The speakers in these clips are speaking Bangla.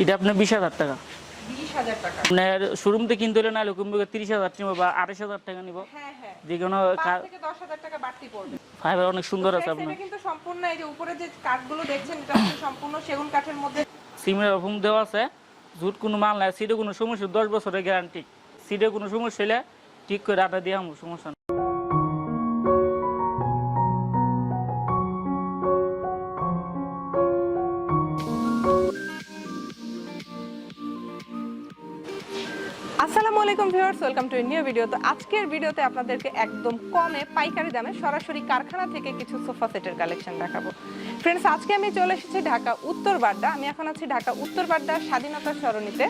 এটা আপনার 20,000 টাকা। 20,000 টাকা। আপনার শোরুম থেকে কিনতে হলে না হলে কমবে 30,000 নিব বা 28,000 টাকা নিব। হ্যাঁ হ্যাঁ, যে কোনো 5 থেকে 10,000 টাকা বাড়তি পড়বে। ফাইবার অনেক সুন্দর আছে আপনার। এটা কিন্তু সম্পূর্ণ এই যে উপরে যে কাঠগুলো দেখছেন এটা হচ্ছে সম্পূর্ণ সেগুন কাঠের মধ্যে সিমের ফোম দেওয়া আছে, জুট কোনো মাল নাই, সিডে কোনো সমস্যা 10 বছরের গ্যারান্টি। সিডে কোনো সমস্যা হলে ঠিক করে আটা দিয়ে আমার সমস্যা নেই। আসসালামু আলাইকুম viewers, welcome to a new video. তো আজকের ভিডিওতে আপনাদেরকে একদম কমে পাইকারি দামে সরাসরি কারখানা থেকে কিছু সোফা সেটের কালেকশন দেখাবো। ফ্রেন্ডস, আজকে আমি চলে এসেছি ঢাকা উত্তর বাড্ডা। আমি এখন আছি ঢাকা উত্তর বাড্ডা স্বাধীনতা সরণিতে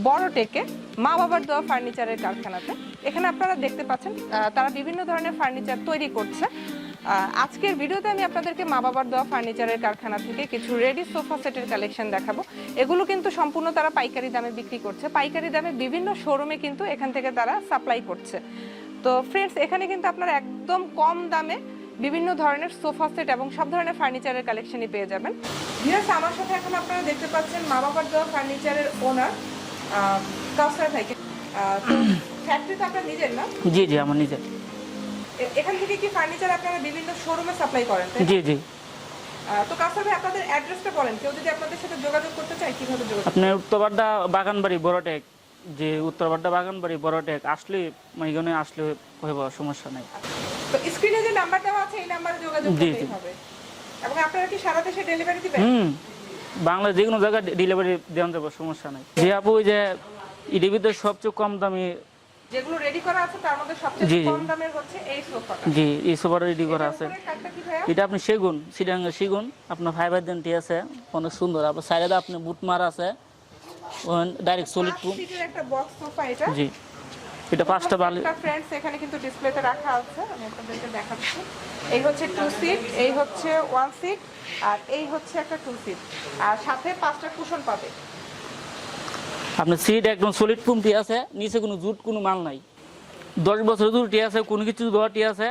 বড় টেকে মা বাবার দেওয়া ফার্নিচারের কারখানাতে। এখানে আপনারা দেখতে পাচ্ছেন তারা বিভিন্ন ধরনের ফার্নিচার তৈরি করছে। আজকের ভিডিওতে আমি আপনাদেরকে মা বাবার দেওয়া ফার্নিচারের কারখানা থেকে কিছু রেডি সোফা সেটের কালেকশন দেখাবো। এগুলো কিন্তু সম্পূর্ণ তারা পাইকারি দামে বিক্রি করছে। পাইকারি দামে বিভিন্ন শোরুমে কিন্তু এখান থেকে তারা সাপ্লাই করছে। তো ফ্রেন্ডস, এখানে কিন্তু আপনারা একদম কম দামে বিভিন্ন ধরনের সোফা সেট এবং সব ধরনের ফার্নিচারের কালেকশনই পেয়ে যাবেন। ভিউয়ার্স, আমার সাথে এখন আপনারা দেখতে পাচ্ছেন মা বাবার দেওয়া ফার্নিচারের ওনার কাউসার ভাইকে। তো ফ্যাক্টরি তো আপনার নিজের না? জি জি, আমার নিজের। এখান থেকে কি ফার্নিচার আপনারা বিভিন্ন শোরুমে সাপ্লাই করেন? জি জি। তো কাউসার ভাই, আপনাদের অ্যাড্রেসটা বলেন, কেউ যদি আপনাদের সাথে যোগাযোগ করতে চায় কিভাবে যোগাযোগ? আপনি উত্তরবাড্ডা বাগানবাড়ি বড়টেক, যে উত্তরবাড্ডা বাগানবাড়ি বড়টেক আসলে এখানে আসলে হইব, সমস্যা নাই। তো স্ক্রিনে যে নাম্বার দেওয়া আছে এই নম্বরে যোগাযোগ করতেই হবে। এবং আপনারা কি সারা দেশে ডেলিভারি দিবেন? বাংলা যে কোনো জায়গায় ডেলিভারি দেওয়া যাবে, সমস্যা নাই। যে আপু ওই যে ইডিবিতে সবচেয়ে কম দামি যেগুলো রেডি করা আছে তার মধ্যে সবচেয়ে কম দামের হচ্ছে এই সোফাটা। জি, এই সোফাটা রেডি করা আছে। এটা আপনি সেগুন, সিডাঙ্গা সেগুন, আপনার ফাইবার দেনটি আছে, অনেক সুন্দর। আপনার সাইডে আপনি বুট মারা আছে, ডাইরেক্ট সলিড প্রুফ। একটা বক্স সোফা এটা। জি, এটা 5টা বালি। ফ্রেন্ডস, এখানে কিন্তু ডিসপ্লেতে রাখা আছে, আমি আপনাদেরকে দেখাচ্ছি। এই হচ্ছে 2 সিট, এই হচ্ছে 1 সিট, আর এই হচ্ছে একটা 2 সিট, আর সাথে 5টা কুশন পাবে। আপনার সিট একদম সলিড প্রুফটি আছে, নিচে কোনো জুট কোনো মাল নাই। 10 বছরের জুটি আছে, কোনো কিছু দেওয়াটি আছে।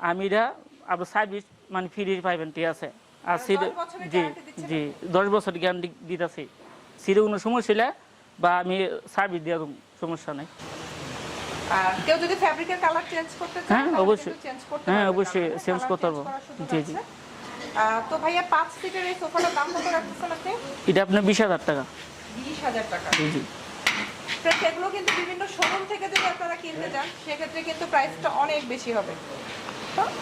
আমি এটা আপনার সার্ভিস মানে ফ্রি পাইবেন, ঠিক আছে। আর সিট জি জি 10 বছর গ্যারান্টি দিতেছি। সিটে কোনো সমস্যা হলে বা আমি সার্ভিস দিয়ে দেবো, সমস্যা নাই। আর কেউ যদি ফ্যাব্রিকের কালার চেঞ্জ করতে চায়, হ্যাঁ অবশ্যই, চেঞ্জ করতে হ্যাঁ পারবেন, অবশ্যই চেঞ্জ করতে পারবো। জি জি। তো ভাইয়া 5 সিটের এই সোফাটার দাম কত রাখতেছেন আপনি? এটা আপনার 20,000 টাকা। 20,000 টাকা। জি জি। ফ্রেন্ডস, এগুলো কিন্তু বিভিন্ন শোরুম থেকে যদি আপনারা কিনতে চান সেক্ষেত্রে কিন্তু প্রাইসটা অনেক বেশি হবে।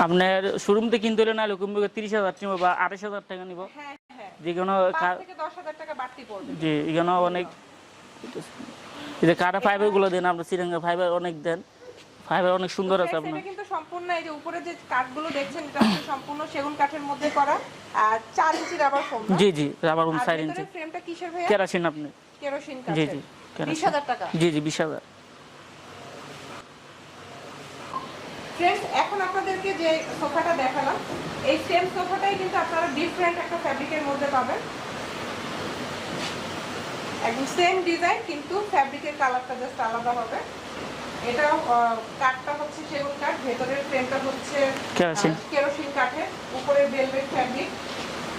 আপনার শোরুম থেকে কিনতে হলে না হলে কমবে 30,000 নিব বা 28,000 টাকা নিব। হ্যাঁ হ্যাঁ, যে কোনো 5 থেকে 10,000 টাকা বাড়তি পড়বে। জি, এখানে অনেক এই যে কাটা ফাইবার গুলো দেন, আপনার সিরাঙ্গা ফাইবার অনেক দেন, ফাইবার অনেক সুন্দর আছে আপনার। এটা কিন্তু সম্পূর্ণ এই যে উপরে যে কাঠগুলো দেখছেন এটা হচ্ছে সম্পূর্ণ সেগুন কাঠের মধ্যে করা, আর 4 ইঞ্চি রাবার ফোম। জি জি, রাবার ফোম 4 ইঞ্চি। ফ্রেমটা কিসের ভাইয়া? কেরোসিন। আপনি কেরোসিন কাঠের। জি জি। 20,000 টাকা। জি জি, 20,000। ফ্রেন্ডস, এখন আপনাদেরকে যে সোফাটা দেখালাম এই সেম সোফাটাই কিন্তু আপনারা ডিফারেন্ট একটা ফ্যাব্রিকের মধ্যে পাবেন। একদম সেম ডিজাইন কিন্তু ফ্যাব্রিকের কালারটা জাস্ট আলাদা হবে। এটাও কাঠটা হচ্ছে সেগুন কাঠ, ভেতরের ফ্রেমটা হচ্ছে কেরোসিন কাঠের, উপরে ভেলভেট ফ্যাব্রিক।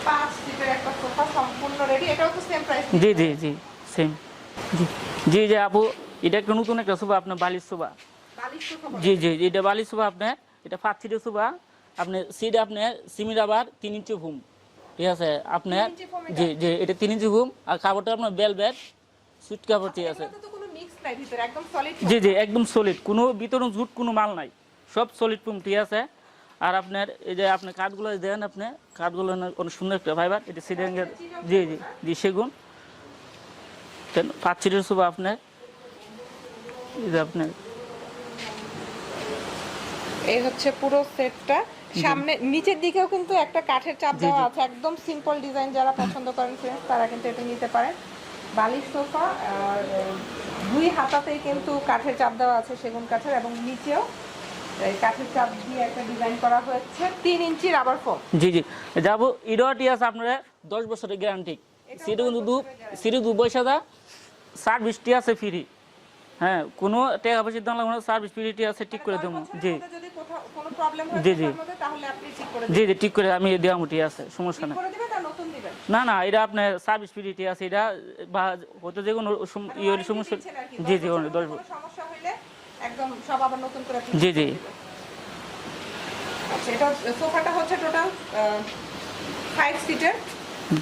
5 সিটের একটা সোফা সম্পূর্ণ রেডি। এটাও তো সেম প্রাইস? জি জি জি, সেম। জি জি জি আপু, এটা একটা নতুন একটা সোফা, আপনার বালিশ সোফা। জি জি, এটা বালিশ সোফা। আপনার এটা 5 সিটের সোফা। আপনি সিট আপনার সিমির আবার 3 ইঞ্চি ঘুম, ঠিক আছে। আপনার জি জি, এটা 3 ইঞ্চি ঘুম। আর কাপড়টা আপনার বেলভেট সুইট কাপড়, ঠিক আছে। জি জি, একদম সলিড, কোনো ভিতরে জুট কোনো মাল নাই, সব সলিড ফুম, ঠিক আছে। আর আপনার এই যে আপনি কাঠগুলো দেন, আপনি কাঠগুলো অনেক সুন্দর একটা ফাইবার। এটা সিডাঙ্গের জি জি জি সেগুন। 5 সিটের সোফা আপনার। এই যে আপনার এই হচ্ছে পুরো সেটটা। সামনে নিচের দিকেও কিন্তু একটা কাঠের চাপ দেওয়া আছে, একদম সিম্পল ডিজাইন। যারা পছন্দ করেন ফ্রেন্ডস তারা কিন্তু এটা নিতে পারেন। বালিশ সোফা, আর 2 হাতাতেই কিন্তু কাঠের চাপ দেওয়া আছে সেগুন কাঠের, এবং নিচেও এই কাঠের চাপ দিয়ে একটা ডিজাইন করা হয়েছে। 3 ইঞ্চি রাবার ফোম। জি জি, যাবো ইডটি আছে আপনার 10 বছরের গ্যারান্টি। সিডি কিন্তু সিডি 2 পয়সা সার্ভিসটি আছে ফ্রি। হ্যাঁ, কোনো টাকা পয়সা দাম লাগবে না, সার্ভিস ফ্রিটি আছে, ঠিক করে দেবো। জি, কোনো প্রবলেম হয় জি, জি। সোফার মধ্যে তাহলে আপনি ঠিক করে জি জি ঠিক করে আমি দেওয়া মুটি আছে, সমস্যা ঠিক নাই। করে দিবেন না নতুন দিবেন? না না, এটা আপনার সার্ভিস ফ্রিটি আছে, এটা বা হয়তো যে কোনো মানে ইয়ের ওয়ারেন্টি সমস্যা। দিচ্ছেন আর কি, জি 10 জি, বছরের 10 মধ্যে কোনো সমস্যা হইলে একদম সব আবার নতুন করে আপনি জি ঠিক জি করে দিবেন। আচ্ছা, এটা সোফাটা হচ্ছে টোটাল 5 সিটের,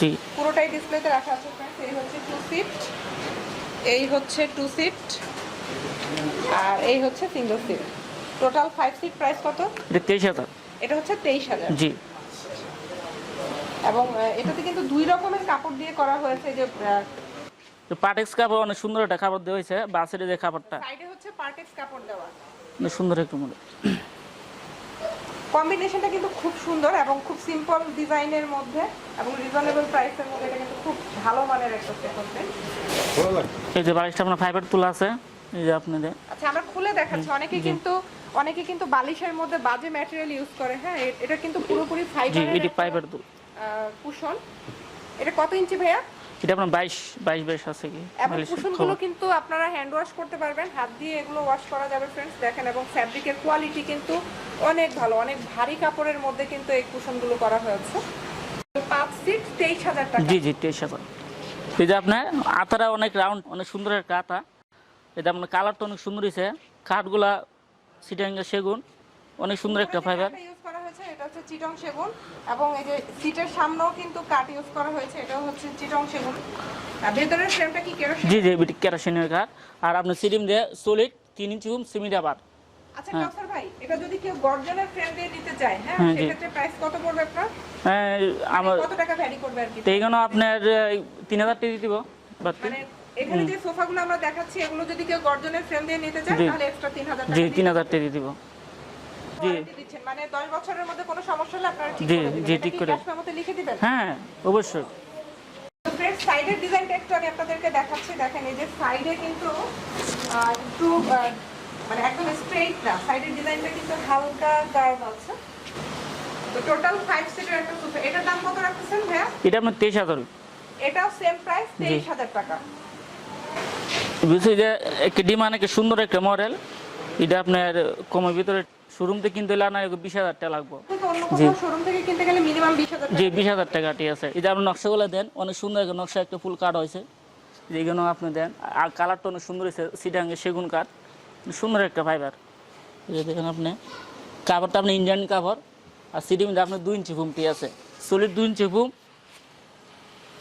জি পুরোটাই ডিসপ্লেতে রাখা আছে फ्रेंड्स। এই হচ্ছে 2 সিট, এই হচ্ছে 2 সিট, আর এই হচ্ছে single seat. Total 5 seat. Price কত? এটা 23,000। এটা হচ্ছে 23,000। জি এবং এটাতে কিন্তু দুই রকমের কাপড় দিয়ে করা হয়েছে। এই যে তো পাটেক্স কাপড় অনেক সুন্দর একটা কাপড় দেওয়া হয়েছে, বাসের যে কাপড়টা সাইডে হচ্ছে পার্টেক্স কাপড় দেওয়া। অনেক সুন্দর একটু মনে। কম্বিনেশনটা কিন্তু খুব সুন্দর এবং খুব সিম্পল ডিজাইনের মধ্যে এবং রিজনেবল প্রাইসের মধ্যে। এটা কিন্তু খুব ভালো মানের একটা সেট হবে। এই যে বালিশটা আপনার ফাইবার তোলা আছে, এই যে আপনাদের। আচ্ছা, আমরা খুলে দেখাচ্ছি। অনেকে কিন্তু বালিশের মধ্যে বাজে ম্যাটেরিয়াল ইউজ করে। হ্যাঁ, এটা কিন্তু পুরোপুরি জি ফাইবারের এটি ফাইবার তোলা। কুশন। এটা কত ইঞ্চি ভাইয়া? এটা আপনার 22 আছে কি এবং বালিশ কুশনগুলো কিন্তু আপনারা হ্যান্ড ওয়াশ করতে পারবেন, হাত দিয়ে এগুলো ওয়াশ করা যাবে फ्रेंड्स। দেখেন, এবং ফ্যাব্রিকের কোয়ালিটি কিন্তু অনেক ভালো, অনেক ভারী কাপড়ের মধ্যে কিন্তু এই কুশনগুলো করা হয়েছে। 5 সিট 23,000 টাকা। জি জি 23,000। এই যে আপনার আতারা অনেক রাউন্ড, অনেক সুন্দর একটা আতা। এটা আপনার কালারটা অনেক সুন্দর হয়েছে, কাঠগুলা সিটাঙ্গা সেগুন, অনেক সুন্দর একটা ফাইবার ইউজ করা হয়েছে। এটা হচ্ছে চিটং সেগুন এবং এই যে সিটের সামনেও কিন্তু কাঠ ইউজ করা হয়েছে, এটাও হচ্ছে চিটং সেগুন। আর ভেতরের ফ্রেমটা কি কেরোসিন? জি জি কেরোসিনের কাঠ। আর আপনার সিডিম দিয়ে সলিড 3 ইঞ্চি হুম সিমিট আবার। আচ্ছা কাউসার ভাই, এটা যদি কেউ গর্জনের ফ্রেম দিয়ে নিতে চায়, হ্যাঁ, হ্যাঁ, জি। সেক্ষেত্রে প্রাইস কত পড়বে আপনার? হ্যাঁ আমার কত টাকা ভ্যারি করবে আর কি? এইখানে আপনার 3,000 টাকা দিব বাড়তি। মানে এখানে যে সোফাগুলো আমরা দেখাচ্ছি, এগুলো যদি কেউ গর্জনের ফ্রেম দিয়ে নিতে চায় জি। তাহলে এক্সট্রা 3,000 টাকা জি দিয়ে 3,000 টাকা দিব। জি ওয়ারেন্টি দিচ্ছেন। মানে 10 বছরের মধ্যে কোনো সমস্যা হলে আপনারা ঠিক জি, করে দিবেন। জি, এটা ঠিক কি করে। ক্যাশ মেমোতে লিখে দিবেন? হ্যাঁ অবশ্যই। তো फ्रेंड्स, সাইডের ডিজাইনটা একটু আমি আপনাদেরকে দেখাচ্ছি। দেখেন, এই যে সাইডে কিন্তু একটু মানে একদম স্ট্রেইট না, সাইডের ডিজাইনটা কিন্তু হালকা কার্ভ আছে। তো টোটাল 5 সিটের একটা সোফা। এটার দাম কত রাখতেছেন ভাইয়া? এটা আপনার 23,000। এটাও সেম প্রাইস, 23,000 টাকা। বুঝছি যে একটা ডিমান্ড, একটা সুন্দর একটা মডেল। এটা আপনার কমের ভিতরে শোরুম থেকে কিনতে হলে না 20,000 টাকা লাগবে। কিন্তু অন্য কোথাও শোরুম থেকে কিনতে গেলে মিনিমাম 20,000 টাকা। জি 20,000 টাকা ঠিক আছে। এটা আপনার নকশাগুলো দেন, অনেক সুন্দর একটা নকশা, একটা ফুল কাঠ হয়েছে যেগুলো আপনি দেন। আর কালারটা অনেক সুন্দর হয়েছে, সিটাঙ্গে সেগুন কাঠ, সুন্দর একটা ফাইবার। এই যে দেখেন আপনি কাপড়টা আপনি ইন্ডিয়ান কাপড়। আর সিডি মধ্যে আপনার 2 ইঞ্চি ফুমটি আছে, সলিড 2 ইঞ্চি ফুম।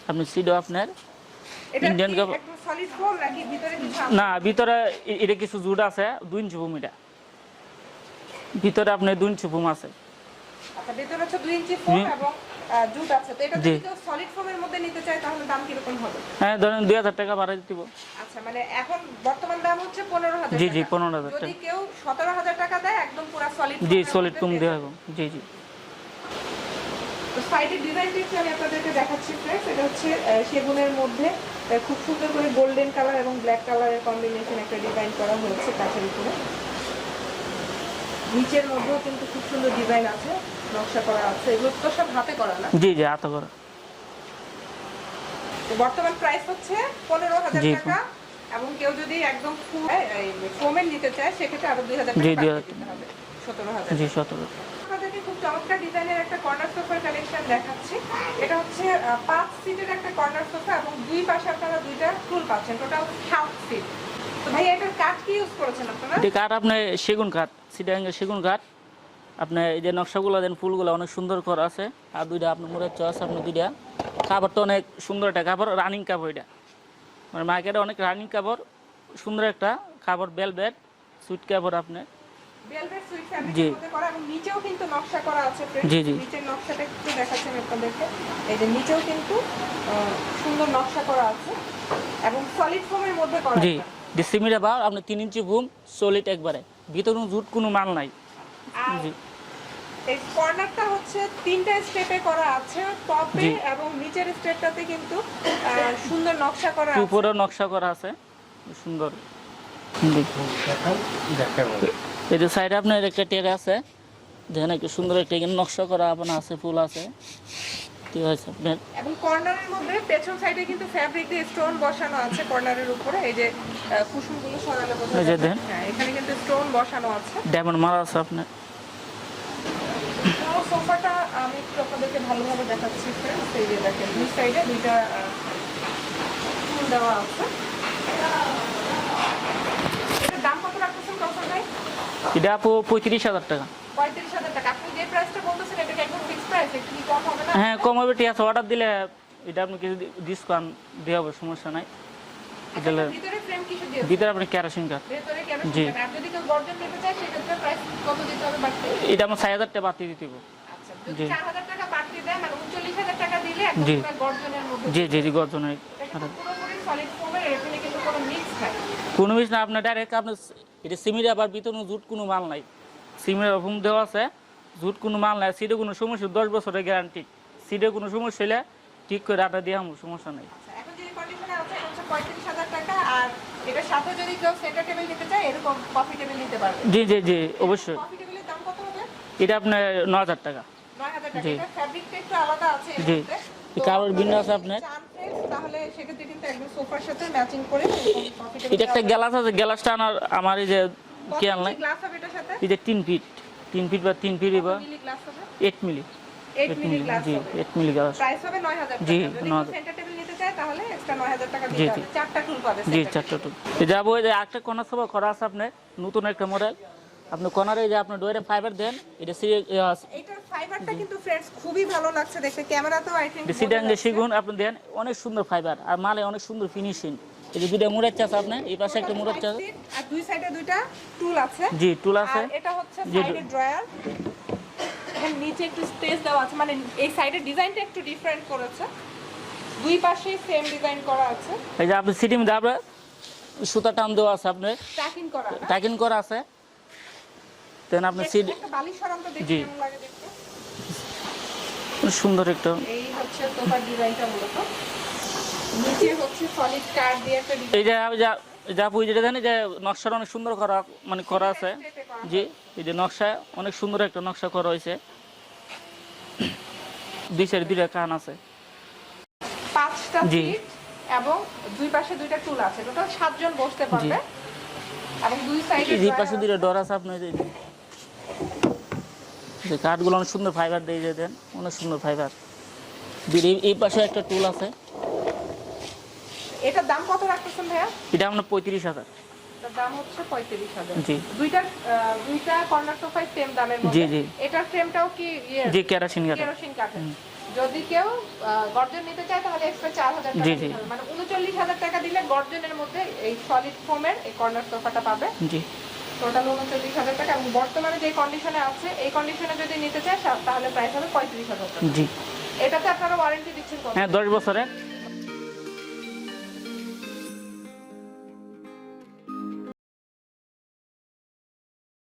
আপনি সিডও আপনার এটা ইন্ডিয়ান কি কাপড় একদম সলিড ফোম নাকি ভিতরে কিছু আছে? না, ভিতরে এটা কিছু জুট আছে, 2 ইঞ্চি ফুম। এটা ভিতরে আপনার 2 ইঞ্চি ফুম আছে। আচ্ছা, ভিতরে হচ্ছে 2 ইঞ্চি ফোম এবং জুট আছে। তো এটা জি। যদি কেউ সলিড ফোমের মধ্যে নিতে চায় তাহলে দাম কি রকম হবে? হ্যাঁ ধরেন 2,000 টাকা ভাড়া দিব। আচ্ছা, মানে এখন বর্তমান দাম হচ্ছে 15,000 জি টাকা। জি 15,000 টাকা। যদি কেউ 17,000 টাকা দেয় একদম পুরো সলিড জি সলিড ফুম দেওয়া হবে। জি জি তো সাইডের ডিজাইনটা একটু আমি আপনাদেরকে দেখাচ্ছি फ्रेंड्स। এটা হচ্ছে সেগুনের মধ্যে খুব সুন্দর করে গোল্ডেন কালার এবং ব্ল্যাক কালারের কম্বিনেশন একটা ডিজাইন করা হয়েছে কাঠের উপরে। নিচের মধ্যেও কিন্তু খুব সুন্দর ডিজাইন আছে, নকশা করা আছে। এগুলো তো সব হাতে করা না? জি জি হাতে করা। তো বর্তমান প্রাইস হচ্ছে 15,000 জি, টাকা। এবং কেউ যদি একদম ফুল ফোমের নিতে চায় সেক্ষেত্রে আরো 2,000 জি, টাকা 2,000 বাড়তি দিতে হবে, 17,000। জি 17। আপনাদেরকে খুব চমৎকার ডিজাইনের একটা কর্নার সোফার কালেকশন দেখাচ্ছি। এটা হচ্ছে 5 সিটের একটা কর্নার সোফা এবং দুই পাশে আপনারা দুইটা টুল পাচ্ছেন, টোটাল 7 সিট। তো ভাই, এটার কাঠ কি ইউজ করেছেন আপনারা? এটা কাঠ আপনার সেগুন কাঠ, সিটাঙ্গে সেগুন কাঠ। আপনার এই যে নকশাগুলো দেন, ফুলগুলো অনেক সুন্দর করা আছে। আর দুইটা আপনার মুড়ের চয়েস, আপনার দুইটা কাপড়টা অনেক সুন্দর একটা কাপড়, রানিং কাপড়। এটা মানে মার্কেটে অনেক রানিং কাপড়, সুন্দর একটা কাপড়, বেলভেট সুইট কাপড়। আপনার ভেলভেট সুইট জি। ফ্যাব্রিকের মধ্যে করা এবং নিচেও কিন্তু নকশা করা আছে फ्रेंड्स। জি, জি। নিচের নকশাটা একটু দেখাচ্ছি আমি আপনাদেরকে। এই যে নিচেও কিন্তু সুন্দর নকশা করা আছে এবং সলিড ফোমের মধ্যে করা জি আছে। ডিসিমিটা বা আপনার 3 ইঞ্চি ফুম, সলিড একবারে, ভিতরে কোনো জুট কোনো মাল নাই। আর জি এই কর্নারটা হচ্ছে 3টা স্টেপে করা আছে, টপে জি। এবং নিচের স্টেপটাতে কিন্তু সুন্দর নকশা করা আছে। উপরে নকশা করা আছে সুন্দর। এই যে সাইডে আপনার একটা টেরে আছে, দেখেন একটু সুন্দর একটা এখানে নকশা করা আপনার আছে, ফুল আছে। ঠিক আছে আপনার এবং কর্নারের মধ্যে পেছন সাইডে কিন্তু ফ্যাব্রিক দিয়ে স্টোন বসানো আছে কর্নারের উপরে। এই যে কুশনগুলো সরালে বোঝা এই যে যাবে। দেন। হ্যাঁ, এখানে কিন্তু স্টোন বসানো আছে। ডায়মন্ড মারা আছে আপনার। একটু আপনাদেরকে ভালোভাবে দেখাচ্ছি ফ্রেন্ডস। এই যে দেখেন দুই সাইডে দুইটা টুল দেওয়া আছে। এটার দাম কত রাখতেছেন কাউসার ভাই? এটা আপু 35,000 টাকা। 35,000 টাকা। আপনি যে প্রাইসটা বলতেছেন এটা কি একদম ফিক্সড প্রাইস? একটু কি কম হবে না? হ্যাঁ কম হবে, ঠিক আছে। অর্ডার দিলে এটা আপনি কিছু ডিসকাউন্ট দেওয়া হবে, সমস্যা নাই। ভিতরে ফ্রেম কিসের দিয়েছেন? ভিতরে আপনি কেরোসিন কাঠ। ভিতরে কেরোসিন জি। কাঠ। আর যদি কেউ গর্জন নিতে চায় সেক্ষেত্রে প্রাইস কত দিতে হবে বাড়তি? এটা আমার 6,000 টাকা বাড়তি দিতে হবে। আচ্ছা, যদি জি। 4,000 টাকা বাড়তি দেয় মানে 39,000 টাকা দিলে একদম জি। পুরো গর্জনের মধ্যে। জি গর্জনের। এটা কিন্তু পুরোপুরি সলিড ফোমের, এখানে কিন্তু কোনো মিক্স নাই। কোনো মিস না, আপনার ডাইরেক্ট আপনার এটা সিমেন্ট আবার ভিতরে জুট কোনো মাল নাই। সিমেন্ট ফোম দেওয়া আছে, জুট কোনো মাল নাই। সিটে কোনো সমস্যা, 10 বছরের গ্যারান্টি। সিটে কোনো সমস্যা হলে ঠিক করে আটা দিয়ে আমার সমস্যা নাই। আচ্ছা, এখন যে কন্ডিশনে আছে এটা হচ্ছে 35,000 টাকা। আর এটার সাথে যদি কেউ সেন্টার টেবিল নিতে চায় এরকম কফি টেবিল নিতে পারবে। জি অবশ্যই। কফি টেবিলের দাম কত হবে? এটা আপনার 9,000 টাকা। 9,000 টাকা। জি। এটা ফ্যাব্রিকটা একটু আলাদা আছে এর জি। মধ্যে। এই কাপড় বিন্যাস আছে আপনার। চান ফ্রেন্ডস, তাহলে সেক্ষেত্রে কিন্তু একদম সোফার সাথে ম্যাচিং করে এরকম কফি টেবিল। এটা একটা গ্লাস আছে, গ্লাসটা আমার এই যে কি আনলাই, গ্লাস হবে এটার সাথে? এই যে 3 ফিট বা 3 ফিট বা মিলি গ্লাস হবে? 8 মিলি। 8 মিলি গ্লাস জি হবে। 8 মিলি গ্লাস। প্রাইস হবে 9,000 টাকা। জি, যদি 9,000 সেন্টার টেবিল নিতে চায় তাহলে এক্সট্রা 9,000 টাকা জি, দিতে জি। হবে। চারটা টুল পাবে জি center 4টা table। টুল। যাবো এই যে একটা কর্নার সভা করা আছে আপনার, নতুন একটা মডেল। আপনি কর্নারে যে আপনার ডোরে ফাইবার দেন, এটা এটার ফাইবারটা কিন্তু ফ্রেন্ডস খুবই ভালো লাগছে দেখতে। ক্যামেরাতেও আই থিংক সিডাং যে শিগুন আপনি দেন, অনেক সুন্দর ফাইবার আর মালে অনেক সুন্দর ফিনিশিং। এই যে দুটো মুড়াচ্ছে আছে আপনার, এই পাশে একটা মুড়াচ্ছে আছে। আর দুই সাইডে দুইটা টুল আছে। জি টুল আছে। আর এটা হচ্ছে জি, সাইডে ড্রয়ার। এখানে নিচে একটু স্পেস দেওয়া আছে, মানে এই সাইডের ডিজাইনটা একটু ডিফারেন্ট করেছে। দুই পাশেই সেম ডিজাইন করা আছে। এই যে আপনি সিটিং দাবরা সুতা টান দেওয়া আছে আপনার, টাকিং করা। টাকিং করা আছে। দেন আপনি সিট একটা বালিশ সরান্ত দেখতে জি। কেমন লাগে দেখতে? সুন্দর একটা। এই হচ্ছে সোফার ডিজাইনটা মূলত। নিচে হচ্ছে সলিড কাঠ দিয়ে একটা ডিজাইন। এই যে যা পুই যেটা জানি যে নকশাটা অনেক সুন্দর করা, মানে করা আছে। জি এই যে নকশা অনেক সুন্দর একটা নকশা করা হয়েছে। দুই সাইডে দুইটা কান আছে। 5টা জি। সিট এবং দুই পাশে দুইটা টুল আছে। টোটাল 7 জন বসতে পারবে। এবং দুই সাইডে এই পাশে দুইটা ডোর আছে আপনার। যে কাঠগুলো অনেক সুন্দর ফাইবার দিয়ে দেন, অনেক সুন্দর ফাইবার। এই পাশে একটা টুল আছে। এটার দাম কত রাখতেছেন ভাইয়া? এটা আপনার 35,000। এটার দাম হচ্ছে 35,000। জি। দুইটা কর্নার সোফায় সেম দামের জি মধ্যে। জি এটার ফ্রেমটাও কি জি কেরোসিন কাঠ। কেরোসিন কাঠের। যদি কেউ গর্জন নিতে চায় তাহলে এক্সট্রা 4,000 টাকা জি, দিতে জি। হবে। মানে 39,000 টাকা দিলে গর্জনের মধ্যে এই সলিড ফোমের এই কর্নার সোফাটা পাবে। জি টোটাল 39,000 টাকা। এবং বর্তমানে যে কন্ডিশনে আছে এই কন্ডিশনে যদি নিতে চায় তাহলে প্রাইস হবে 35,000 টাকা। জি। এটাতে আপনারা ওয়ারেন্টি দিচ্ছেন কত? হ্যাঁ 10 বছরের।